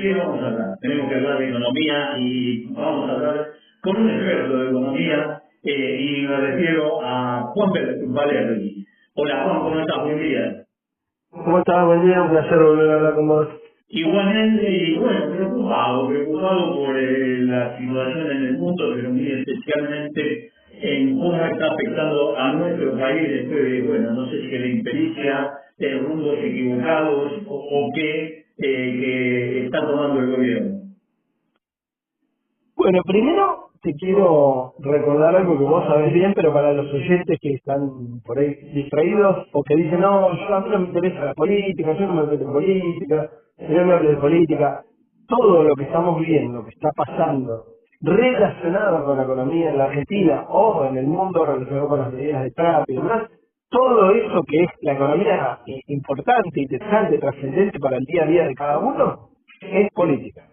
qué vamos a hablar? Tenemos que hablar de economía y vamos a hablar con un experto de economía y me refiero a Juan Valerdi. Hola Juan, ¿cómo estás? Buen día. ¿Cómo estás? Buen día, un placer volver a hablar con vos. Igualmente, y bueno, preocupado por la situación en el mundo, pero muy especialmente en cómo está afectando a nuestro país después de, bueno, no sé si la impericia, rumbos equivocados o qué que está tomando el gobierno. Bueno, primero te quiero recordar algo que vos sabés bien, pero para los oyentes que están por ahí distraídos o que dicen, no, a mí no me interesa la política, yo no me meto en política, yo no me hablo de política. Todo lo que estamos viendo, lo que está pasando, relacionado con la economía en la Argentina o en el mundo relacionado con las medidas de Trump y demás, todo eso que es la economía importante, interesante, trascendente para el día a día de cada uno, es política.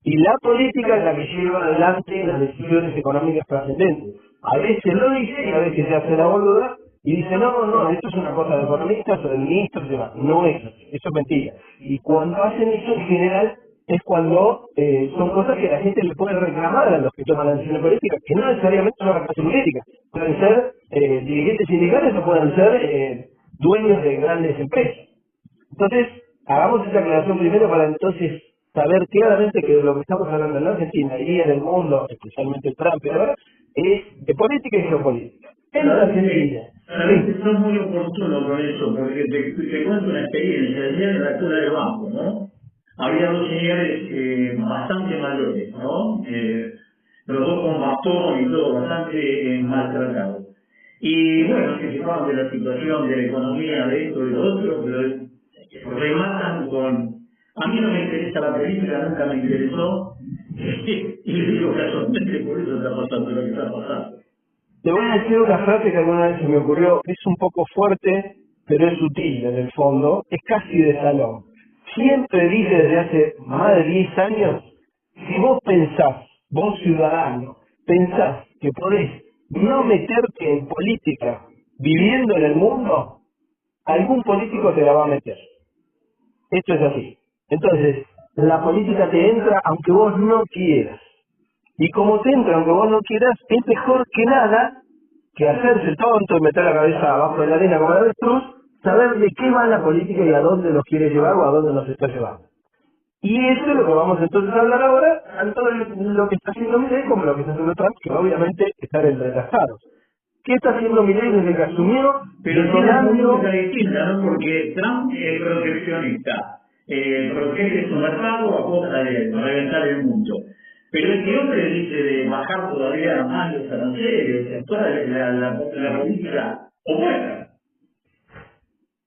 Y la política es la que lleva adelante las decisiones económicas trascendentes. A veces lo dice y a veces se hace la boluda y dice, no, esto es una cosa de economistas o de ministros y demás. No es así, eso es mentira. Y cuando hacen eso en general es cuando son cosas que la gente le puede reclamar a los que toman las decisiones políticas, que no necesariamente son la clase política. Pueden ser dirigentes sindicales o pueden ser dueños de grandes empresas. Entonces, hagamos esa aclaración primero para entonces saber claramente que lo que estamos hablando en la Argentina y en el mundo, especialmente el Trump, ahora, es de política y geopolítica. En la Argentina, Sabes que sí, son muy oportunos con eso, porque te cuento una experiencia. Ayer en la cola del banco, ¿no? Había dos señores bastante mayores, ¿no? Los dos con bastón y todo, bastante maltratados. Y bueno, se quejaban de la situación, de la economía, de esto y lo otro, pero rematan con, a mí no me interesa la política, nunca me interesó, y le digo casualmente por eso está pasando lo que está pasando. te voy a decir una frase que alguna vez se me ocurrió, es un poco fuerte, pero es sutil en el fondo, es casi de salón. Siempre dije desde hace más de 10 años, si vos pensás, vos ciudadano, pensás que podés no meterte en política viviendo en el mundo, algún político te la va a meter. Esto es así. Entonces, la política te entra aunque vos no quieras. Y como te entra aunque vos no quieras, es mejor que nada que hacerse el tonto y meter la cabeza abajo de la arena como la avestruz, saber de qué va la política y a dónde nos quiere llevar o a dónde nos está llevando. Y eso es lo que vamos entonces a hablar ahora, tanto de lo que está haciendo Milei como lo que está haciendo Trump, que obviamente están entrelazados. ¿Qué está haciendo Milei desde que asumió? Pero tiene una política Detonando. distinta, ¿no? Porque Trump es proteccionista, protege su mercado a costa de reventar el mundo. Pero este hombre dice de bajar todavía más los aranceles, o sea, toda la política opuesta.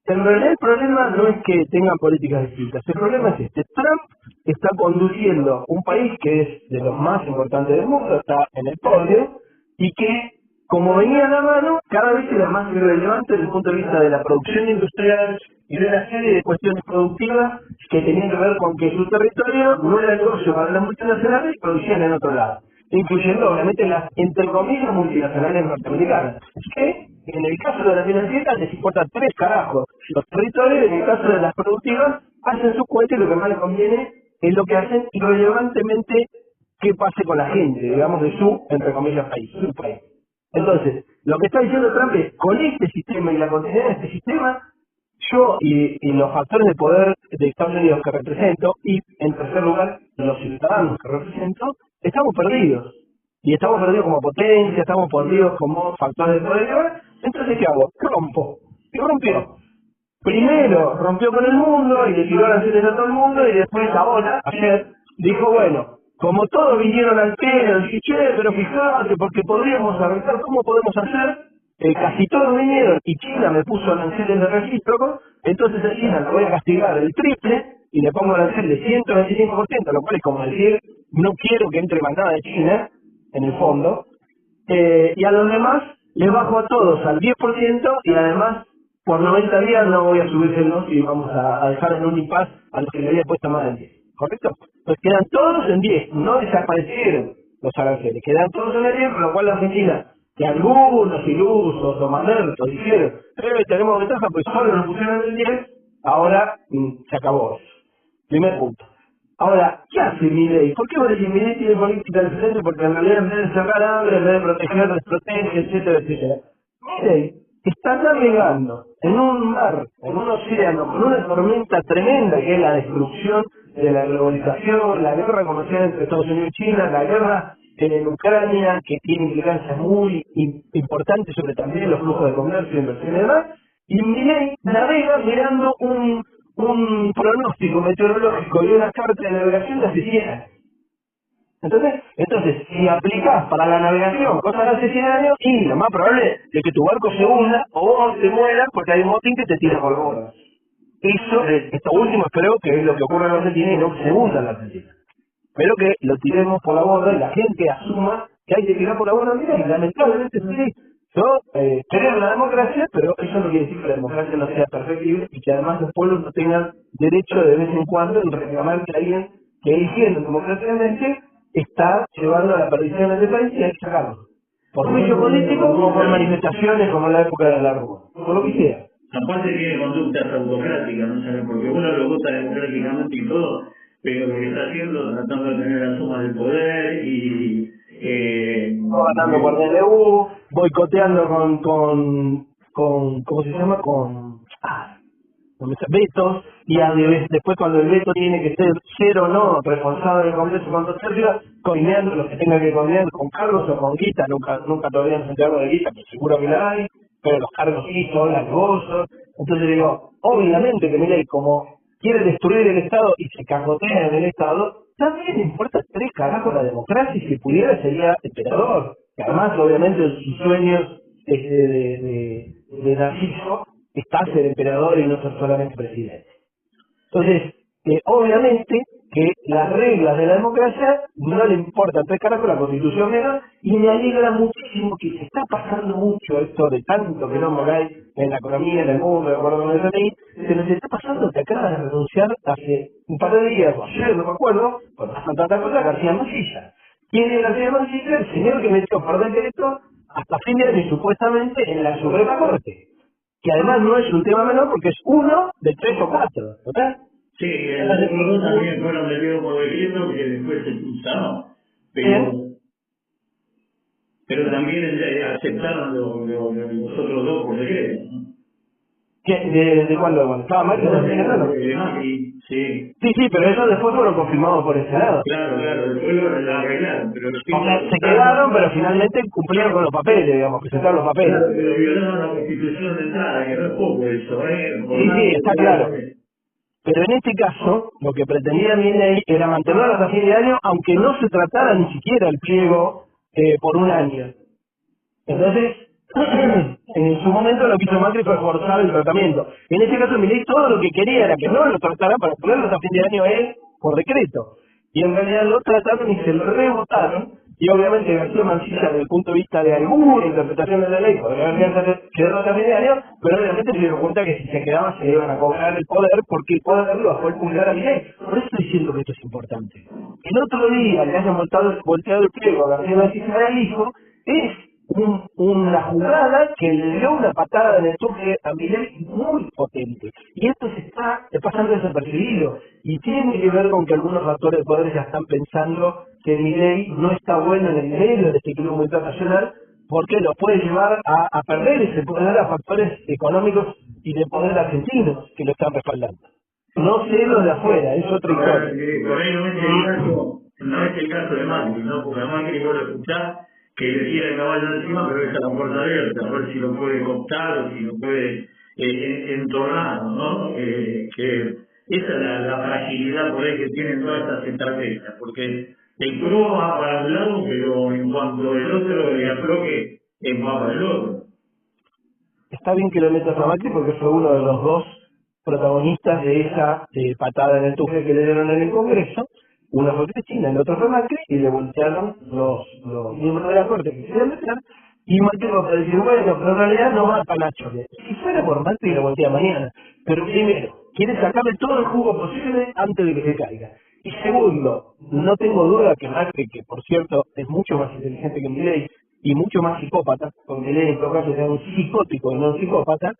En realidad el problema no es que tengan políticas distintas, el problema es este. Trump está conduciendo un país que es de los más importantes del mundo, está en el podio, y que, como venía a la mano, cada vez era más irrelevante desde el punto de vista de la producción industrial y de una serie de cuestiones productivas que tenían que ver con que su territorio no era negocio para las multinacionales y producían en otro lado, incluyendo obviamente las, entre comillas, multinacionales norteamericanas, que en el caso de las financieras les importa tres carajos. Los territorios, en el caso de las productivas, hacen su cuenta y lo que más les conviene es lo que hacen irrelevantemente qué pase con la gente, digamos, de su, entre comillas, país, su país. Entonces, lo que está diciendo Trump es, con este sistema y la continuidad de este sistema, yo y los factores de poder de Estados Unidos que represento, y en tercer lugar, los ciudadanos que represento, estamos perdidos. Y estamos perdidos como potencia, estamos perdidos como factores de poder. Entonces, ¿qué hago? Rompo. Y rompió. Primero rompió con el mundo y le tiró aranceles a todo el mundo y después ahora, ayer, dijo, bueno, como todos vinieron al pelo, dije, che, pero fíjate, porque podríamos arreglar, ¿cómo podemos hacer? Casi todos vinieron y China me puso aranceles de registro, entonces a China la voy a castigar el triple y le pongo arancel de 125%, lo cual es como decir, no quiero que entre más nada de China, en el fondo, y a los demás les bajo a todos al 10% y además por 90 días no voy a subírselos y vamos a dejar en un impasse a los que le había puesto más del 10. ¿Correcto? Pues quedan todos en 10, no desaparecieron los aranceles, quedan todos en el 10, con lo cual la Argentina, que algunos ilusos o mamertos dijeron, tenemos ventaja, pues solo nos pusieron en el 10, ahora se acabó eso. Primer punto. Ahora, ¿qué hace Milei? ¿Por qué vos decís Milei tiene política diferente? Porque en realidad en vez de cerrar hambre, en vez de proteger, desprotege, etcétera, etcétera. Milei está navegando en un mar, en un océano, con una tormenta tremenda que es la destrucción de la globalización, la guerra comercial entre Estados Unidos y China, la guerra en Ucrania, que tiene implicancias muy importantes sobre también los flujos de comercio, inversión y demás, y Milei navega mirando un pronóstico meteorológico y una carta de navegación de hace 100 años. Entonces, si aplicás para la navegación cosas de hace 100 años, y lo más probable es que tu barco se hunda o vos te mueras porque hay un motín que te tira por borda. Eso, esto último espero que es lo que ocurre en Argentina y no que se hunda en la Argentina. Espero que lo tiremos por la borda y la gente asuma que hay que tirar por la borda. Mira, y lamentablemente es así. Yo creo en la democracia, pero eso no quiere decir que la democracia no sea perfectible y que además los pueblos no tengan derecho de vez en cuando en reclamar que alguien que eligiendo democráticamente está llevando a la perdición de este país y hay que sacarlo. Por juicio político o por manifestaciones como en la época de la Rúa. Por lo que sea. Aparte tiene conductas autocráticas, ¿no sabes? Porque uno lo vota democráticamente y todo, pero lo que está haciendo, tratando de tener la suma del poder y... Ganando por DNU, boicoteando con ¿cómo se llama? Con vetos, y después cuando el veto tiene que ser cero o no, responsable del Congreso con 2/3, coineando lo que tenga que coinear con cargos o con guita, nunca todavía nos enteramos de guita, pero seguro que la hay, pero los cargos sí son lavosos. Entonces digo, obviamente que Milei como quiere destruir el Estado y se cagotea en el Estado, también le importa 3 carajos la democracia, y si pudiera sería emperador, que además obviamente en sus sueños de Narciso está ser emperador y no ser solamente presidente. Entonces, obviamente que las reglas de la democracia no le importan 3 carajos la constitución menos, y me alegra muchísimo que se está pasando mucho esto de tanto que no hay en la economía, en el mundo, de acuerdo con el FMI, se nos está pasando que acaba de renunciar hace un par de días, o ayer, no me acuerdo, por tanta cosa, García Mansilla. ¿Quién es García Mansilla? El señor que metió por decreto hasta fin de año supuestamente en la Suprema Corte, que además no es un tema menor porque es uno de 3 o 4, ¿verdad? Sí, el otros dos también fueron metidos por decreto que después se expulsaron, pero también aceptaron los otros dos por decreto, ¿no? ¿De cuándo? Bueno, estaba mal, sí. Sí, pero eso después fueron confirmados por el Senado. Claro, después lo arreglaron, pero se quedaron, pero finalmente cumplieron con los papeles, digamos, presentaron los papeles. Claro, pero violaron la Constitución de entrada, que no es poco eso, Sí, está claro. Pero en este caso, lo que pretendía Milei era mantenerlo hasta fin de año, aunque no se tratara ni siquiera el pliego por un año. Entonces, en su momento lo que hizo Macri fue forzar el tratamiento. En este caso Milei todo lo que quería era que no lo tratara para ponerlo hasta fin de año él por decreto. Y en realidad lo trataron y se lo rebotaron. Y obviamente García Mansilla, desde el punto de vista de alguna interpretación de la ley, podría haber quedado hasta fin de año, pero obviamente se dieron cuenta que si se quedaba se iban a cobrar el poder, porque el poder lo bajó el pulgar a Milei. Por eso estoy diciendo que esto es importante. El otro día le hayan volteado el pliego a García Mansilla al hijo, es una jugada que le dio una patada en el toque a Milei muy potente. Y esto se está pasando desapercibido. Y tiene que ver con que algunos actores de poder ya están pensando que Milei no está bueno en el medio de este equilibrio internacional, porque lo puede llevar a perder ese poder a factores económicos y de poder argentinos que lo están respaldando. No sé lo de afuera, es otra historia. Por ahí no es el caso de Macri, ¿no? Porque a Macri vos lo escuchás que le tira el caballo encima, pero deja la puerta abierta, a ver si lo puede cooptar o si lo puede entornar, ¿no? Que esa es la fragilidad por ahí que tienen todas estas estrategias, porque el PRO va para un lado, pero en cuanto el otro le afloje, va para el otro. Está bien que lo metas a Macri porque fue uno de los dos protagonistas de esa patada en el tuje que le dieron en el Congreso. Uno fue Cristina, el otro fue Macri, y le voltearon los miembros de la Corte que querían meter, y Macri va a decir, bueno, pero en realidad no va para Nacho. Si fuera por Macri lo voltea mañana, pero primero, quiere sacarle todo el jugo posible antes de que se caiga. Y segundo, no tengo duda que Macri, que por cierto es mucho más inteligente que Milei, y mucho más psicópata, porque Milei en todo caso sea un psicótico y no un psicópata,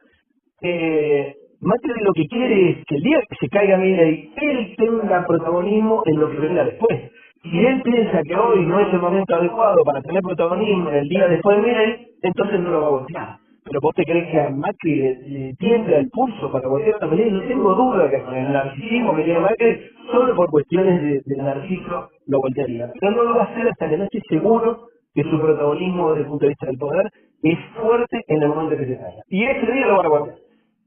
Macri lo que quiere es que el día que se caiga Milei, él tenga protagonismo en lo que venga después. Si él piensa que hoy no es el momento adecuado para tener protagonismo en el día después de Milei, entonces no lo va a voltear. Pero vos te crees que a Macri le tiembla el pulso para voltear a Milei, no tengo duda que con el narcisismo que tiene Macri, solo por cuestiones de narciso lo voltearía. Pero no lo va a hacer hasta que no esté seguro que su protagonismo desde el punto de vista del poder es fuerte en el momento que se caiga. Y ese día lo van a voltear.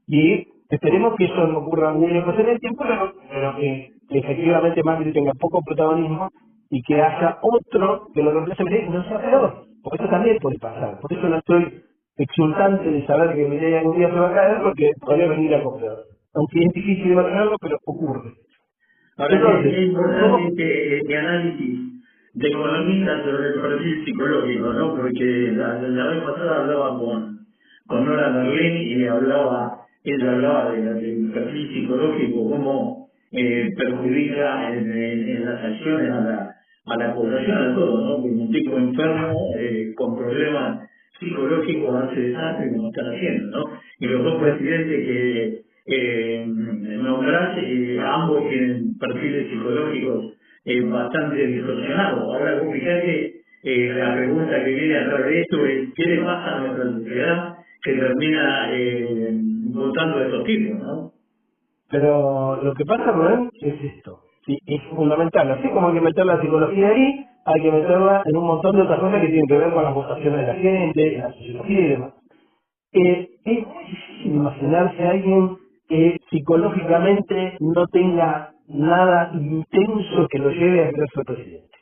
Y esperemos que eso no ocurra muy lejos en el tiempo, pero que efectivamente Macri tenga poco protagonismo y que haya otro que lo reemplace y no sea peor. Porque eso también puede pasar. Por eso no estoy exultante de saber que Milei algún día se va a caer, porque podría venir a comprar. Aunque es difícil imaginarlo, pero ocurre. Ahora, Entonces, es importante este análisis de economista sobre el perfil psicológico, ¿no? Porque la vez pasada hablaba con Nora Merlín y ella hablaba del perfil psicológico, cómo perjudica en las acciones a la población, a todos, ¿no? Porque un tipo enfermo con problemas psicológicos hace desastre como están haciendo, ¿no? Y los dos presidentes que nombrar, ambos tienen perfiles psicológicos bastante distorsionados. Ahora, vos fijate, la pregunta que viene a través de esto es: ¿qué le pasa a nuestra sociedad que termina votando a estos tipos, no? pero lo que pasa, Rubén, es esto. Sí, es fundamental. Así como hay que meter la psicología ahí, hay que meterla en un montón de otras cosas que tienen que ver con las votaciones de la gente, la sociología y demás. Es muy difícil imaginarse a alguien que psicológicamente no tenga nada intenso que lo lleve a querer ser presidente.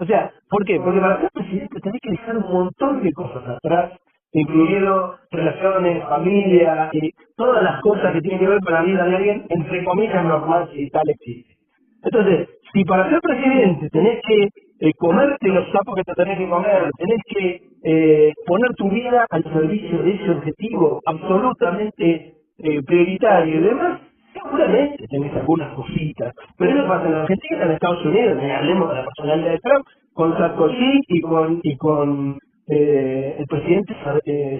O sea, ¿por qué? Porque para ser presidente tenés que dejar un montón de cosas atrás, incluido relaciones, familia, todas las cosas que tienen que ver con la vida de alguien, entre comillas, normal, si tal existe. Entonces, si para ser presidente tenés que comerte los sapos que te tenés que comer, tenés que poner tu vida al servicio de ese objetivo absolutamente prioritario y demás, seguramente tenés algunas cositas. Pero eso pasa en Argentina, en Estados Unidos, ni hablemos de la personalidad de Trump, con Sarkozy y con el presidente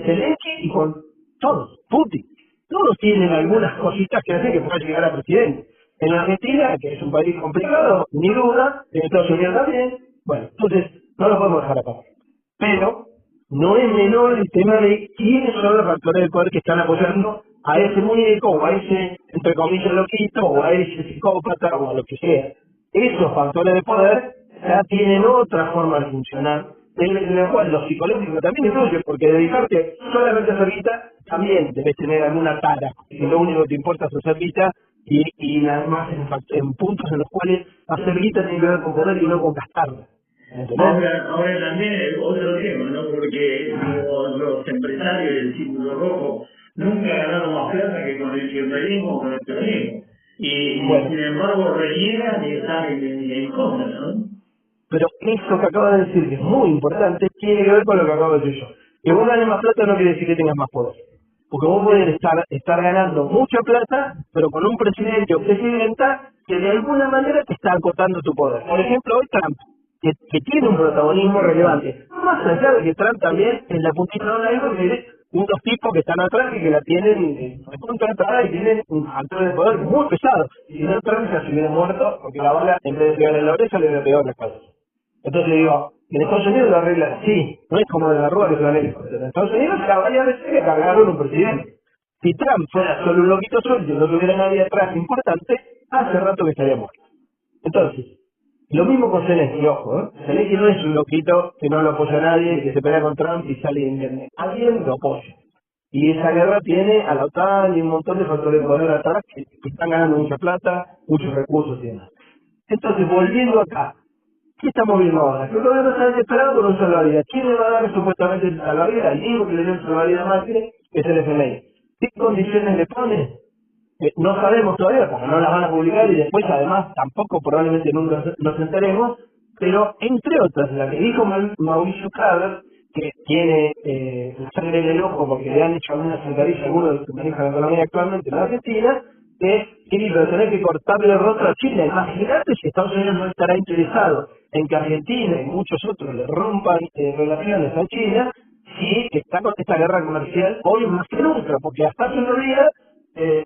Zelensky y con todos, Putin. Todos tienen algunas cositas que hacen que pueda llegar a presidente. En Argentina, que es un país complicado, ni duda, en Estados Unidos también, bueno, entonces no lo podemos dejar acá. Pero no es menor el tema de quiénes son los factores de poder que están apoyando a ese muñeco, o a ese, entre comillas, loquito, o a ese psicópata, o a lo que sea. Esos factores de poder ya tienen otra forma de funcionar, en la cual lo psicológico también influye, porque dedicarte solamente a hacer guita, también debes tener alguna tara, y lo único que te importa es hacer guita, y además en puntos en los cuales hacer guita tiene que ver con poder y no con gastarla. Ahora también otro tema, ¿no? Porque los empresarios del Círculo Rojo nunca ganaron más plata que con el kirchnerismo o con el peronismo. Y bueno, sin embargo reniegan y están en contra, ¿no? Pero eso que acabo de decir, que es muy importante, tiene que ver con lo que acabo de decir yo. Que vos ganes más plata no quiere decir que tengas más poder. Porque vos podés estar ganando mucha plata, pero con un presidente o presidenta que de alguna manera te está acotando tu poder. Por ejemplo, hoy Trump, que tiene un protagonismo relevante. Más allá de que Trump también en la puntita de una iceberg tiene unos tipos que están atrás y que la tienen contratada y tienen un actor de poder muy pesado. Y si no, Trump ya se hubiera muerto porque la bala, en vez de pegar en la oreja, le hubiera pegado en la cabeza. Entonces digo, en Estados Unidos lo arreglan así, no es como de la Rúa que se lo han hecho. En Estados Unidos varias veces le cargaron un presidente. Si Trump fuera solo un loquito suelto y no tuviera nadie atrás importante, hace rato que estaría muerto. Entonces, lo mismo con Zelensky, ojo, Zelensky no es un loquito que no lo apoya a nadie, que se pelea con Trump y sale en internet. Alguien lo apoya. Y esa guerra tiene a la OTAN y un montón de factores de poder atrás que están ganando mucha plata, muchos recursos y demás. Entonces, volviendo acá, ¿qué estamos viendo ahora? Que el gobierno está desesperado por un salvavidas. ¿Quién le va a dar supuestamente el salvavidas? El mismo que le dio el salvavidas a Macri, que es el FMI. ¿Qué condiciones le pone? No sabemos todavía, porque no las van a publicar y después además tampoco probablemente nunca nos enteremos, pero entre otras, la que dijo Mauricio Kramer, que tiene sangre en el ojo porque le han hecho alguna sentadilla a algunos de los que manejan la economía actualmente en la Argentina, es que tener que cortarle el rostro a Chile. Imagínate si Estados Unidos no estará interesado en que Argentina y muchos otros le rompan relaciones a China, si está con esta guerra comercial hoy más que nunca, porque hasta hace unos días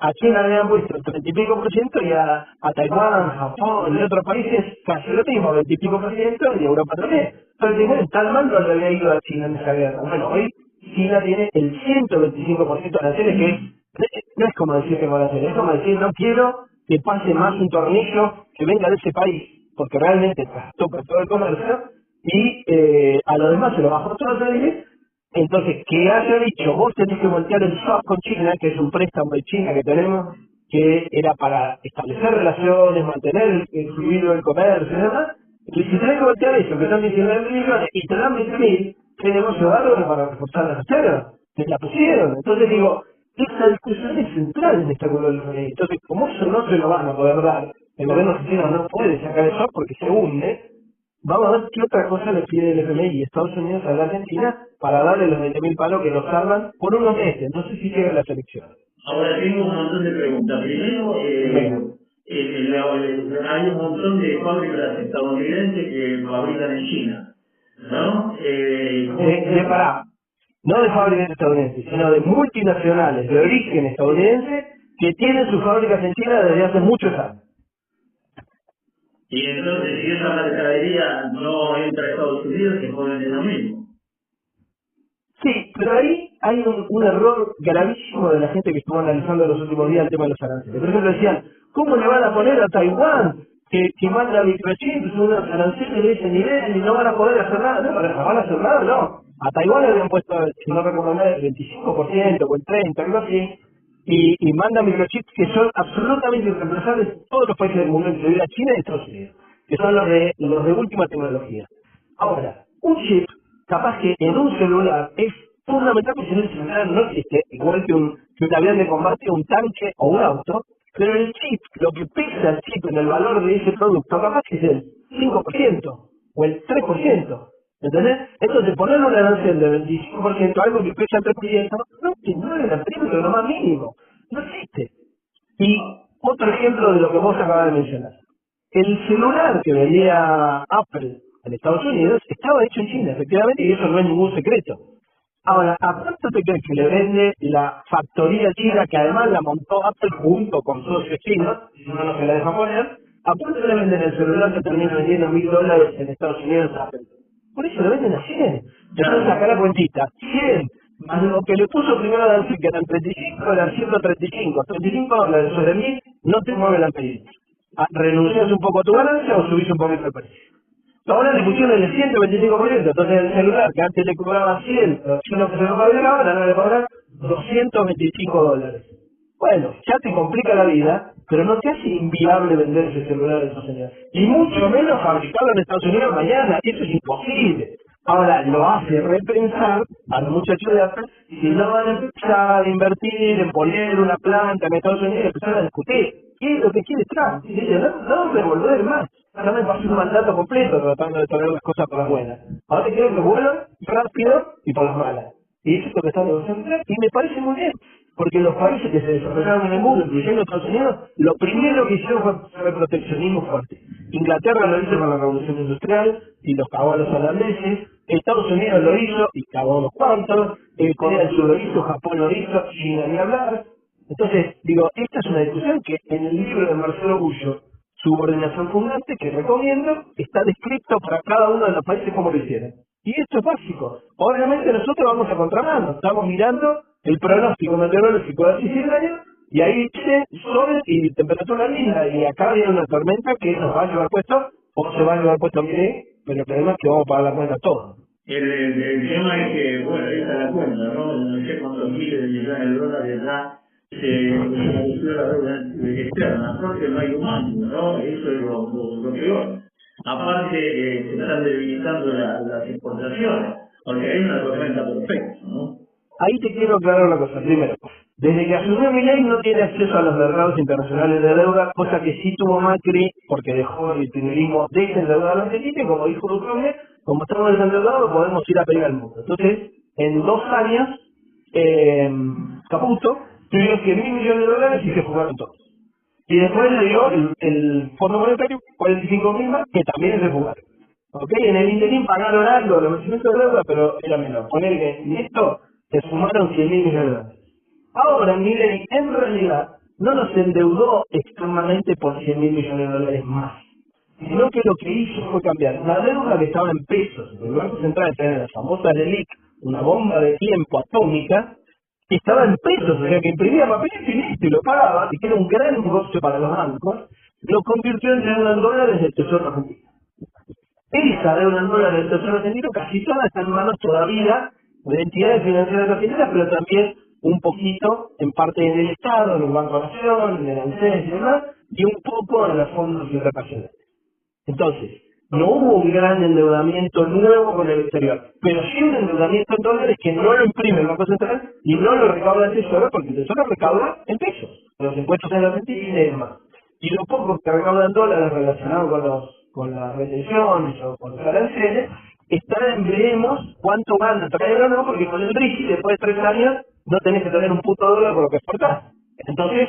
a China le han puesto el 30 y pico por ciento y a Taiwán, Japón y otros países casi lo mismo, 20 y pico por ciento y Europa también. Entonces, bueno, tan mal no le había ido a China en esa guerra. Bueno, hoy China tiene el 125% de aranceles, que no es como decir que van a hacer, es como decir no quiero que pase más un tornillo que venga de ese país, porque realmente toca todo el comercio y a lo demás se lo bajó todo el país. Entonces, que haya dicho, vos tenés que voltear el swap con China, que es un préstamo de China que tenemos, que era para establecer relaciones, mantener el fluido del comercio y demás, y si tenés que voltear eso, que están 19 millones, y te dan 20.000, ¿qué negocio bárbaro para reforzar las reservas? Te la pusieron. Entonces digo, esa discusión es central en esta colonia. Entonces, como eso no se lo van a poder dar, el gobierno argentino no puede sacar el swap porque se hunde. Vamos a ver qué otra cosa le pide el FMI y Estados Unidos a la Argentina para darle los 20.000 palos que nos salvan por unos meses. No sé si llega la selección. Ahora tengo un montón de preguntas. Primero, hay un montón de fábricas estadounidenses que fabrican en China, ¿no? Pará, no de fábricas estadounidenses, sino de multinacionales de origen estadounidense que tienen sus fábricas en China desde hace muchos años. Y entonces, si esa mercadería no entra a Estados Unidos, se joden de lo mismo. Sí, pero ahí hay un error gravísimo de la gente que estuvo analizando los últimos días el tema de los aranceles. Por ejemplo, decían, ¿cómo le van a poner a Taiwán que manda microchips unos aranceles de ese nivel y no van a poder hacer nada? No, no van a hacer nada, no. A Taiwán le habían puesto, si no recuerdo mal, el 25% o el 30%, algo así, y manda microchips que son absolutamente irreemplazables en todos los países del mundo, incluida China y Estados Unidos, que son los de última tecnología. Ahora, un chip, capaz que en un celular es fundamental, porque si no el celular no existe, igual que un avión de combate, un tanque o un auto, pero el chip, lo que pesa el chip en el valor de ese producto, capaz que es el 5% o el 3%. ¿Entendés? Entonces, ponerle una arancel de 25% a algo que pesa el 3%, no es el perímetro, lo más mínimo. No existe. Y otro ejemplo de lo que vos acabas de mencionar. El celular que vendía Apple en Estados Unidos estaba hecho en China, efectivamente, y eso no es ningún secreto. Ahora, ¿a cuánto te crees que le vende la factoría china, que además la montó Apple junto con socios chinos, si no, no se la deja poner? ¿A cuánto le venden el celular que termina vendiendo $1.000 en Estados Unidos a Apple? Por eso lo venden a 100. Entonces sacar la cuentita, 100, más lo que le puso primero a decir que eran 35, eran 135, $35 sobre 1.000, no te mueve la película. ¿Renuncias un poco a tu ganancia o subís un poquito el precio? Ahora le pusieron el 125%, entonces el celular que antes le cobraba 100, los chinos que se lo fabricaban, ahora le cobran $225. Bueno, ya te complica la vida, pero no te hace inviable vender ese celular a esos señores. Y mucho menos fabricarlo en Estados Unidos mañana, eso es imposible. Ahora, lo hace repensar a los muchachos de Apple si no van a empezar a invertir en poner una planta en Estados Unidos y empezar a discutir. ¿Qué es lo que quiere Trump? Y dice, no devolver más. Ya me pasó un mandato completo tratando de traer las cosas por las buenas. Ahora quiero que vuelvan rápido y por las malas. Y eso es lo que está negociando Trump. Y me parece muy bien. Porque los países que se desarrollaron en el mundo, incluyendo Estados Unidos, lo primero que hicieron fue proteccionismo fuerte. Inglaterra lo hizo con la revolución industrial y los cagó a los holandeses. Estados Unidos lo hizo y cagó a unos cuantos. Corea del Sur lo hizo, Japón lo hizo, China ni hablar. Entonces, digo, esta es una discusión que en el libro de Marcelo Gullo, Subordinación Fundante, que recomiendo, está descrito para cada uno de los países como lo hicieron. Y esto es básico. Obviamente nosotros vamos a contramano, estamos mirando el pronóstico meteorológico de hace 100 años, y ahí dice sol y temperatura linda, y acá viene una tormenta que nos va a llevar puesto, o se va a llevar puesto bien, pero el problema es que vamos a pagar la cuenta todos. El tema es que, bueno, esa es la cuenta, ¿no? No sé cuántos miles de millones de dólares ya se redució la deuda externa, porque no hay un mango, ¿no? Eso es lo peor. Aparte, se están debilitando las exportaciones, porque hay una tormenta perfecta, ¿no? Ahí te quiero aclarar una cosa. Primero, desde que asumió Milei no tiene acceso a los mercados internacionales de deuda, cosa que sí tuvo Macri, porque dejó el kirchnerismo desendeudado a la Argentina, y como dijo Ducrone, como estamos desendeudados podemos ir a pedir al mundo. Entonces, en 2 años, Caputo tuvieron 100.000 millones de dólares y se jugaron todos. Y después le dio el Fondo Monetario 45.000 más, que también se jugaron. ¿Ok? En el interín pagaron algo, los vencimientos de deuda, pero era menor. Poner que en esto se sumaron 100.000 millones de dólares. Ahora Milei en realidad no nos endeudó externamente por 100.000 millones de dólares más, sino que lo que hizo fue cambiar una deuda que estaba en pesos. El Banco Central tenía la famosa LELIQ, una bomba de tiempo atómica, que estaba en pesos, o sea que imprimía papel infinito y lo pagaba, y que era un gran negocio para los bancos, lo convirtió en deuda en dólares del Tesoro Argentino. Esa deuda en dólares del Tesoro Argentino casi toda está en manos todavía de entidades financieras argentinas, pero también un poquito en parte del Estado, en el Banco Nación, en el ANSES y demás, y un poco en los fondos internacionales. Entonces, no hubo un gran endeudamiento nuevo con el exterior, pero sí un endeudamiento en dólares que no lo imprime el Banco Central y no lo recauda el Tesoro, porque el Tesoro recauda en pesos, los impuestos en la Argentina y demás. Y lo poco que recauda en dólares relacionado con las retenciones o con los aranceles, está en veremos cuánto gana traer o no, porque con el BRICS, después de 3 años, no tenés que tener un puto dólar por lo que exportás. Entonces,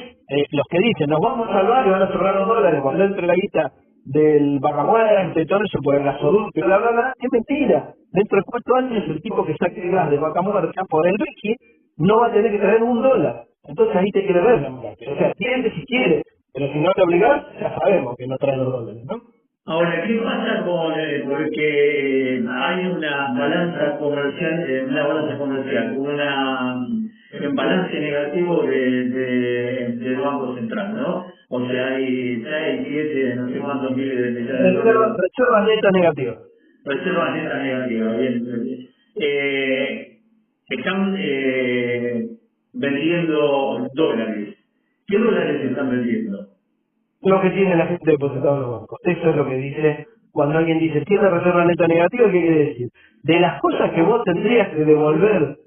los que dicen, nos vamos a salvar y van a cerrar los dólares cuando entre la guita del barra muerta y todo eso por el gasoducto y bla bla bla, es mentira. Dentro de 4 años el tipo que saque el gas de vaca muerta por el BRICS no va a tener que traer un dólar. Entonces ahí te quiere ver la muerte. O sea, tiende si quiere, pero si no te obligas, ya sabemos que no trae los dólares, ¿no? Ahora, ¿qué pasa con porque hay una balanza comercial, un balance negativo del Banco Central, ¿no? O sea, hay 6, 7, no sé cuántos miles de millones de dólares. Reserva neta negativa. Reserva neta negativa, bien. Están vendiendo dólares. ¿Qué dólares están vendiendo? Lo que tiene la gente depositado en los bancos. Eso es lo que dice, cuando alguien dice, tiene reserva neta negativa, ¿qué quiere decir? De las cosas que vos tendrías que devolver,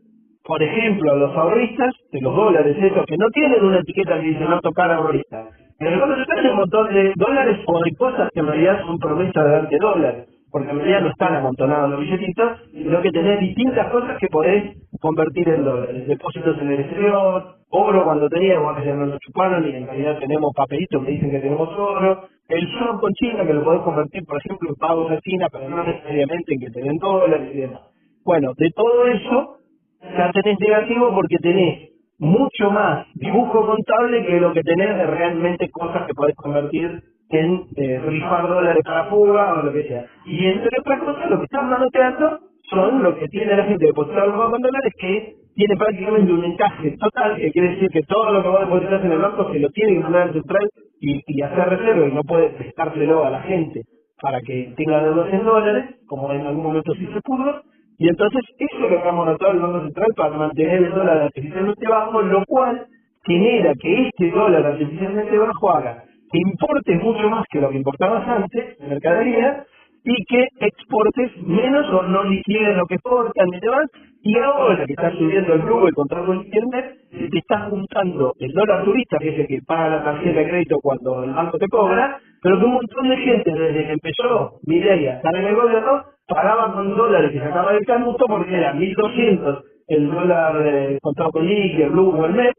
por ejemplo, a los ahorristas, de los dólares esos, que no tienen una etiqueta que dice no tocar ahorrista. Pero el Banco Central tiene un montón de dólares o de cosas que en realidad son promesas de darte dólares, porque en realidad no están amontonados los billetitos, sino que tenés distintas cosas que podés convertir en dólares. Depósitos en el exterior, oro cuando teníamos, que ya no lo chuparon y en realidad tenemos papelitos que dicen que tenemos oro. El swap con China, que lo podés convertir, por ejemplo, en pagos a China, pero no necesariamente en que te den dólares y demás. Bueno, de todo eso ya tenés negativo porque tenés mucho más dibujo contable que lo que tenés de realmente cosas que podés convertir en rifar dólares para fuga o lo que sea. Y entre otras cosas, lo que están manoteando son lo que tiene la gente depositar los bancos en dólares, que tiene prácticamente un encaje total, que quiere decir que todo lo que vos depositas en el banco se lo tiene que mandar al central y hacer reserva, y no puede prestárselo a la gente para que tenga deudas en dólares, como en algún momento sí se pudo. Y entonces eso es lo que ha monetado el Banco Central para mantener el dólar artificialmente bajo, lo cual genera que este dólar artificialmente bajo haga que importes mucho más que lo que importabas antes, en mercadería, y que exportes menos o no liquides lo que exportan y demás, y ahora que está subiendo el rublo, el contrato del internet, se te está juntando el dólar turista, que es el que paga la tarjeta de crédito cuando el banco te cobra, pero que un montón de gente desde que empezó Milei a estar en el gobierno, pagaba con dólares que sacaba del canuto porque era 1.200 el dólar contado con liqui, el blue o el MEP,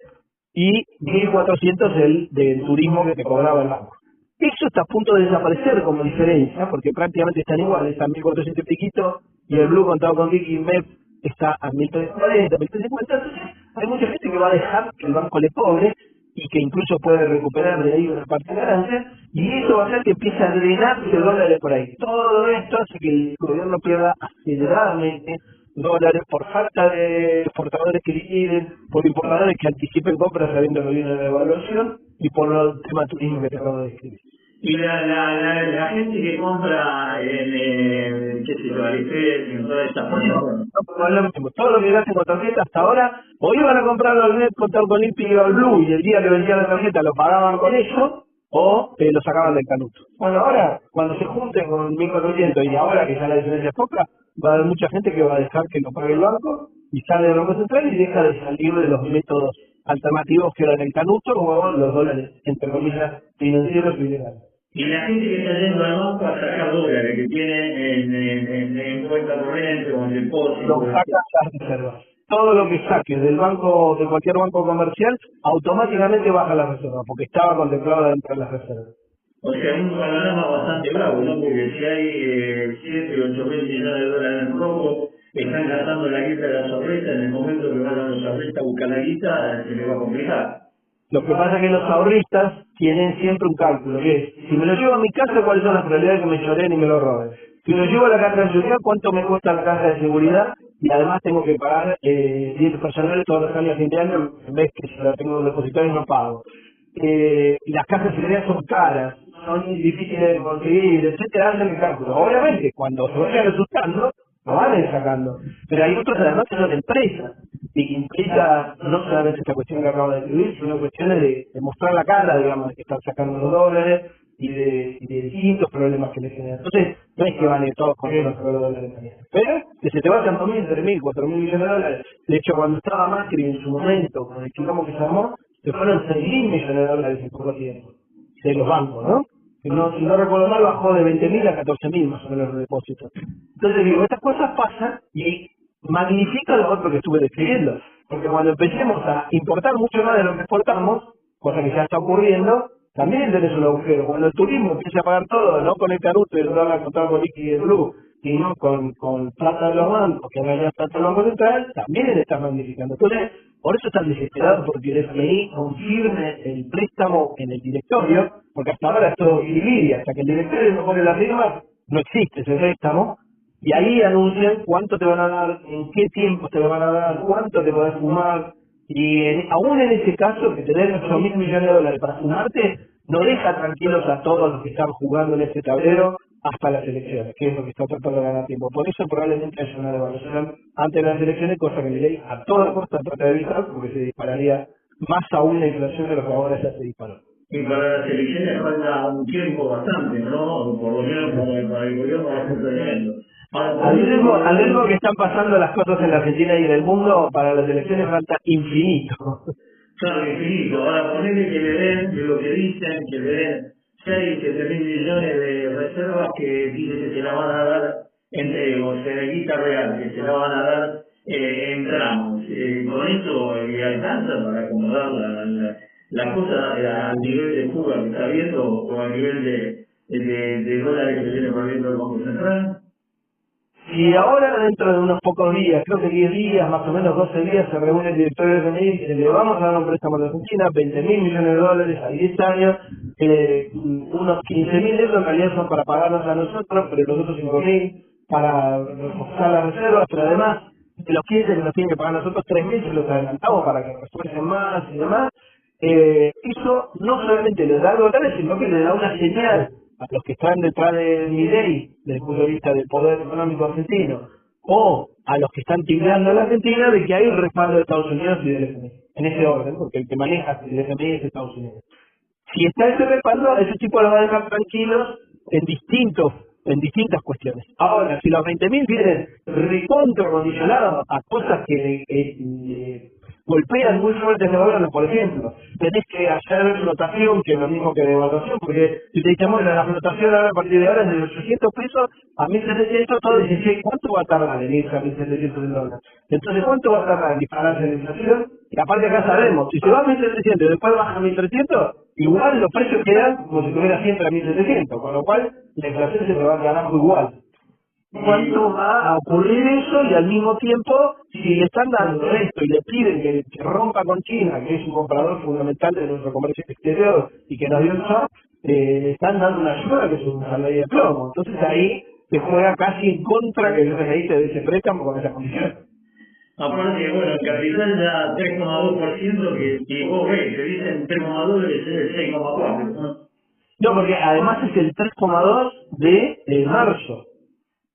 y 1.400 el del turismo que te cobraba el banco. Eso está a punto de desaparecer como diferencia, porque prácticamente están iguales, están 1.400 y piquito, y el blue contado con liqui y MEP está a 1.340, 1.350. Entonces hay mucha gente que va a dejar que el banco le cobre, y que incluso puede recuperar de ahí una parte de ganancia, y eso va a hacer que empiece a drenarse dólares por ahí. Todo esto hace que el gobierno pierda aceleradamente dólares por falta de exportadores que liquiden, por importadores que anticipen compras sabiendo que viene la devaluación, y por el tema turismo que te acabo de describir. Y la gente que compra en, qué sé yo, Alipet, en todas estas cosas, todo lo que hacen con tarjeta hasta ahora, o iban a comprarlo al net contado con Lipi y al Blue, y el día que vendían la tarjeta lo pagaban con eso, o lo sacaban del canuto. Bueno, ahora, cuando se junten con 1.400 y ahora que ya la diferencia es poca, va a haber mucha gente que va a dejar que lo pague el banco y sale del Banco Central y deja de salir de los métodos alternativos que eran el canuto o los dólares, entre comillas, financieros y legales. Y la gente que está yendo al banco a sacar dólares, que tiene en cuenta corriente o en depósito, lo saca las reservas. Todo lo que saques del banco, de cualquier banco comercial, automáticamente baja la reserva, porque estaba contemplado dentro de las reservas. O sea, un panorama bastante bravo, ¿no? Porque si hay 7 o 8 mil millones de dólares en rojo, están gastando la guita de la sorreta, en el momento que vayan los sorretas a buscar la guita, se les va a complicar. Lo que pasa es que los ahorristas tienen siempre un cálculo, que es, si me lo llevo a mi casa, ¿cuáles son las probabilidades que me lloren y me lo roben? Si me lo llevo a la caja de seguridad, ¿cuánto me cuesta la caja de seguridad? Y además tengo que pagar bienes personales todos los años a fin de año, en vez que si la tengo depositario no pago. Y las cajas de seguridad son caras, son difíciles de conseguir, etcétera, hacen el cálculo. Obviamente, cuando se vaya resultando, lo van a ir sacando. Pero hay otros además que son empresas, y que implica no solamente esta cuestión que acabo de describir, sino cuestiones de mostrar la cara, digamos, de que están sacando los dólares y de distintos problemas que les generan. Entonces, no es que van a ir todos corriendo a sacar los dólares mañana. Pero que se te vayan 2.000, 3.000, 4.000 millones de dólares. De hecho, cuando estaba Macri en su momento, con el quilombo que se armó, se fueron 6.000 millones de dólares en poco tiempo. De los bancos, ¿no? Si no recuerdo mal, bajó de 20.000 a 14.000 más o menos los depósitos. Entonces digo, estas cosas pasan y magnifica lo otro que estuve describiendo. Porque cuando empecemos a importar mucho más de lo que exportamos, cosa que ya está ocurriendo, también tenés un agujero. Cuando el turismo empieza a pagar todo, no con el canuto y el dólar contado con liqui y el blue, sino con plata de los bancos, que en realidad es plata del Banco Central, también está magnificando. Entonces, por eso están desesperados porque el FMI confirme el préstamo en el directorio, porque hasta ahora es todo y hasta que el directorio no pone la firma, no existe ese préstamo, y ahí anuncian cuánto te van a dar, en qué tiempo te lo van a dar, cuánto te podés fumar, y aún en ese caso, que tener 8.000 millones de dólares para fumarte, no deja tranquilos a todos los que están jugando en este tablero hasta las elecciones, que es lo que está tratando de ganar tiempo. Por eso probablemente haya una devaluación antes de las elecciones, cosa que Milei a toda costa trata de evitar, porque se dispararía más aún la inflación de lo que ahora ya se disparó. Y para las elecciones falta un tiempo bastante, ¿no? Por lo menos para el gobierno bastante tremendo. Al ritmo que están pasando las cosas en la Argentina y en el mundo, para las elecciones falta infinito. Claro, infinito. Ahora ponele que le den, de lo que dicen, que le den 6, 7.000 millones de reservas que dicen que se la van a dar o sea, de guita real, que se la van a dar en tramos. Con eso alcanza para acomodar la cosa al nivel de fuga que está viendo o al nivel de dólares que se viene perdiendo el Banco Central. Si ahora dentro de unos pocos días, creo que 10 días, más o menos 12 días, se reúne el directorio de FMI y dice, le vamos a dar un préstamo a la Argentina, 20.000 millones de dólares a 10 años, unos 15.000 euros en realidad son para pagarnos a nosotros, pero los otros 5.000 para reforzar las reservas, pero además de los 15 que nos tienen que pagar nosotros, 3.000 se los adelantamos para que refuercen más y demás. Eso no solamente les da dólares, sino que le da una señal a los que están detrás de Milei, desde el punto de vista del poder económico argentino, o a los que están tirando a la Argentina, de que hay respaldo de Estados Unidos y del FMI. En ese orden, porque el que maneja el FMI es Estados Unidos. Si está ese respaldo, ese tipo lo va a dejar tranquilos en distintas cuestiones. Ahora, si los 20.000 vienen recontra condicionados a cosas que golpean muy fuerte el gobierno, por ejemplo, tenés que hacer flotación, que es lo mismo que devaluación, porque si te dicen, la flotación ahora a partir de ahora es de 800 pesos a 1.700, todos dicen, sí, ¿cuánto va a tardar en irse a 1.700 el dólar? Entonces, ¿cuánto va a tardar en dispararse la inflación? Y aparte acá sabemos, si se va a 1.700 y después baja a 1.300, igual los precios quedan como si estuviera siempre a 1.700, con lo cual la inflación se te va a ganar igual. ¿Cuánto va a ocurrir eso? Y al mismo tiempo, si le están dando esto y le piden que rompa con China, que es un comprador fundamental de nuestro comercio exterior y que nos dio el shock, le están dando una ayuda que es una ley de plomo. Entonces ahí se juega casi en contra que el FMI te dé ese préstamo con esa condición. Aparte, bueno, el capital da 3,2%, que vos ves, te dicen 3,2 debe ser el 6,4, ¿no? No, porque además es el 3,2 de marzo.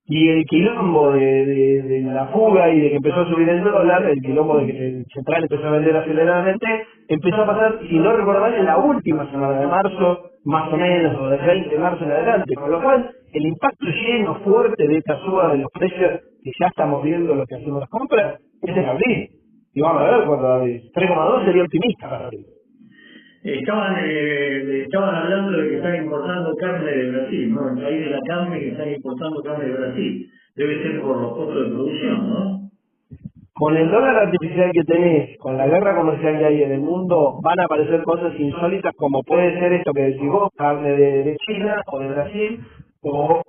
Y el quilombo de la fuga y de que empezó a subir el dólar, el quilombo de que el central empezó a vender aceleradamente, empezó a pasar, si no recuerdo mal, en la última semana de marzo, más o menos, o del 20 de marzo en adelante, con lo cual el impacto lleno, fuerte de esta suba de los precios que ya estamos viendo los que hacemos las compras, es en abril. Y vamos a ver cuando abril. 3,2 sería optimista para abril. Estaban hablando de que están importando carne de Brasil, ¿no? El país de la carne que están importando carne de Brasil. Debe ser por los costos de producción, ¿no? Con el dólar artificial que tenés, con la guerra comercial que hay en el mundo, van a aparecer cosas insólitas como puede ser esto que decís vos, carne de China o de Brasil, o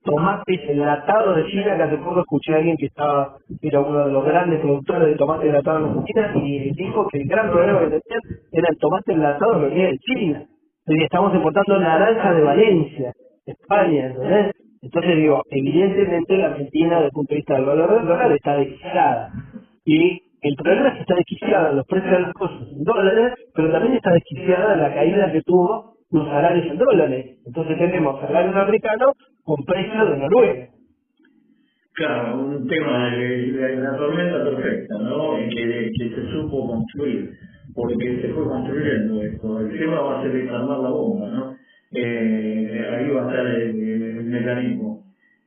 tomates enlatados de China, que hace poco escuché a alguien que era uno de los grandes productores de tomate enlatado en Argentina y dijo que el gran problema que tenían era el tomate enlatado que venía de China. Y estamos importando naranja de Valencia, España, ¿entendés? Entonces digo, evidentemente la Argentina desde el punto de vista del valor del dólar está desquiciada. Y el problema es que está desquiciada en los precios de las cosas en dólares, pero también está desquiciada en la caída que tuvo los salarios en dólares. Entonces tenemos salarios americanos con precios de Noruega. Claro, un tema de la tormenta perfecta, ¿no? Que se supo construir, porque se fue construyendo esto. El tema va a ser desarmar la bomba, ¿no? Ahí va a estar el mecanismo,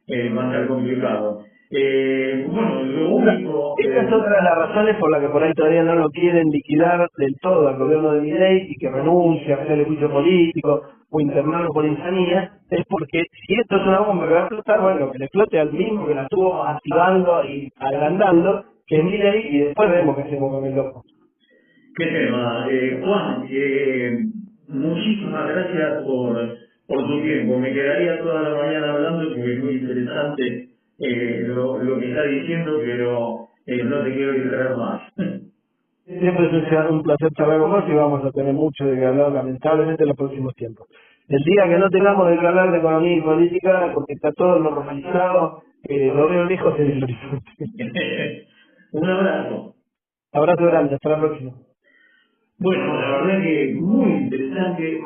va a estar complicado. Bueno, lo único... Esta es otra de las razones por las que por ahí todavía no lo quieren liquidar del todo al gobierno de Milei y que renuncia a hacer el juicio político o internarlo por insanía, es porque si esto es una bomba que va a explotar, bueno, que le explote al mismo que la estuvo activando y agrandando, que es Milei, y después vemos que hacemos con el loco. ¿Qué tema? Juan, muchísimas gracias por tu tiempo. Me quedaría toda la mañana hablando porque es muy interesante lo que está diciendo, pero no te quiero distraer más. Siempre es un placer charlar con vos y vamos a tener mucho de que hablar lamentablemente en los próximos tiempos. El día que no tengamos de que hablar de economía y política, porque está todo normalizado, lo veo lejos en el horizonte. Un abrazo. Abrazo grande, hasta la próxima. Bueno, la verdad que muy interesante.